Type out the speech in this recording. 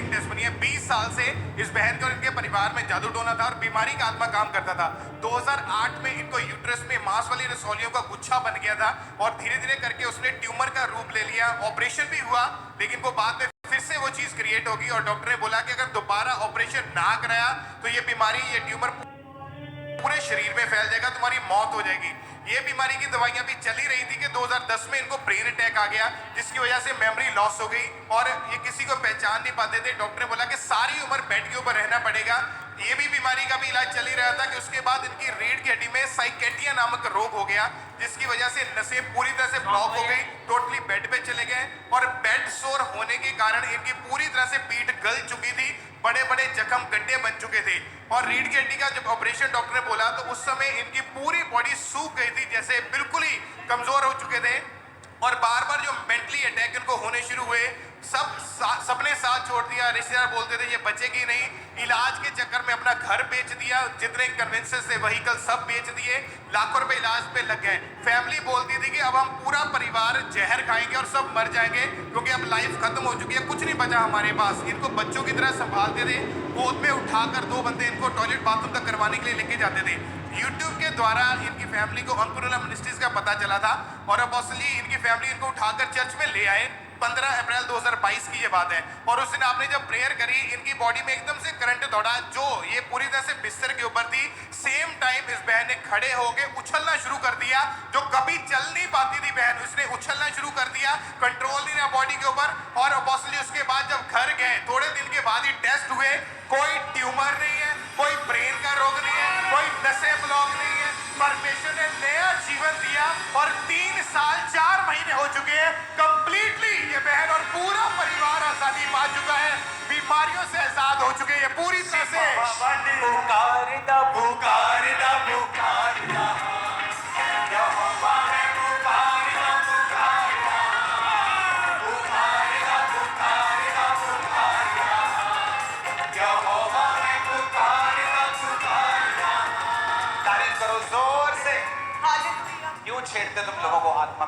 Same testimony है। 20 साल से इस बहन को इनके परिवार में जादू टोना था और बीमारी का आत्मा काम करता था। 2008 में इनको यूट्रस में मांस वाली रसौलियों का गुच्छा बन गया था और धीरे धीरे करके उसने ट्यूमर का रूप ले लिया। ऑपरेशन भी हुआ, लेकिन वो बाद में फिर से वो चीज क्रिएट होगी और डॉक्टर ने बोला कि अगर दोबारा ऑपरेशन ना कराया तो ये बीमारी, ये ट्यूमर पूरे शरीर में फैल जाएगा, तुम्हारी मौत हो जाएगी। ये बीमारी की दवाइयां भी चली रही थी कि 2010 में इनको ब्रेन अटैक आ गया, जिसकी वजह से मेमोरी लॉस हो गई और ये किसी को पहचान नहीं पाते थे। डॉक्टर ने बोला कि सारी उम्र बेड के ऊपर रहना पड़ेगा। ये भी बीमारी का भी इलाज चल ही रहा था कि उसके बाद इनकी रीढ़ की हड्डी में साइकेटिया नामक रोग हो गया, जिसकी वजह से नसें पूरी तरह से ब्लॉक हो गई, टोटली बेड पे चले गए और बेड सोर होने के कारण इनकी पूरी तरह से पीठ गल चुकी थी, बड़े बड़े जख्म गड्ढे बन चुके थे। और रीढ़ की हड्डी का जब ऑपरेशन डॉक्टर ने बोला तो उस समय इनकी पूरी बॉडी सूख गई थी, जैसे बिल्कुल ही कमजोर हो चुके थे और बार बार जो मेंटली अटैक इनको होने शुरू हुए। सबने साथ छोड़ दिया, रिश्तेदार बोलते थे ये बचेगी नहीं। इलाज के चक्कर में अपना घर बेच दिया, जितने कन्वेंसेस थे व्हीकल सब बेच दिए, लाखों रुपए इलाज पे लग गए। फैमिली बोलती थी कि अब हम पूरा परिवार जहर खाएंगे और सब मर जाएंगे, क्योंकि अब लाइफ खत्म हो चुकी है, कुछ नहीं बचा हमारे पास। इनको बच्चों की तरह संभालते थे, गोद में उठाकर 2 बंदे इनको टॉयलेट बाथरूम तक करवाने के लिए लेके जाते थे। यूट्यूब के द्वारा इनकी फैमिली को अंकुरला मिनिस्ट्रीज का पता चला था और अपोस्टली इनकी फैमिली इनको उठाकर चर्च में ले आए। 15 अप्रैल 2022 की ये बात है और उस दिन आपने जब प्रेयर करी, इनकी बॉडी में एकदम से करंट दौड़ा, जो ये पूरी तरह से बिस्तर के ऊपर थी। सेम टाइम इस बहन ने खड़े होके उछलना शुरू कर दिया, जो कभी चल नहीं पाती थी बहन, उसने उछलना शुरू कर दिया, कंट्रोल नहीं रहा बॉडी के ऊपर। और अपोस्टली उसके बाद जब घर गए, थोड़े दिन के बाद ही टेस्ट हुए, कोई ट्यूमर नहीं है, कोई ब्रेन का रोग नहीं है, कोई नसें ब्लॉक नहीं है। परमेश्वर ने नया जीवन दिया और 3 साल 4 महीने हो चुके हैं कंप्लीटली ये बहन और पूरा परिवार आजादी पा चुका है, बीमारियों से आजाद हो चुके हैं ये पूरी तरह से। पुकारदा पुकारदा पुकारदा यहोवा है, पुकारदा पुकारदा पुकारदा पुकारदा पुकारदा यहोवा है, पुकारदा पुकारदा। तारीफ करो जोर से। हालेलुया। क्यों छेड़ते तुम लोगों को आत्मा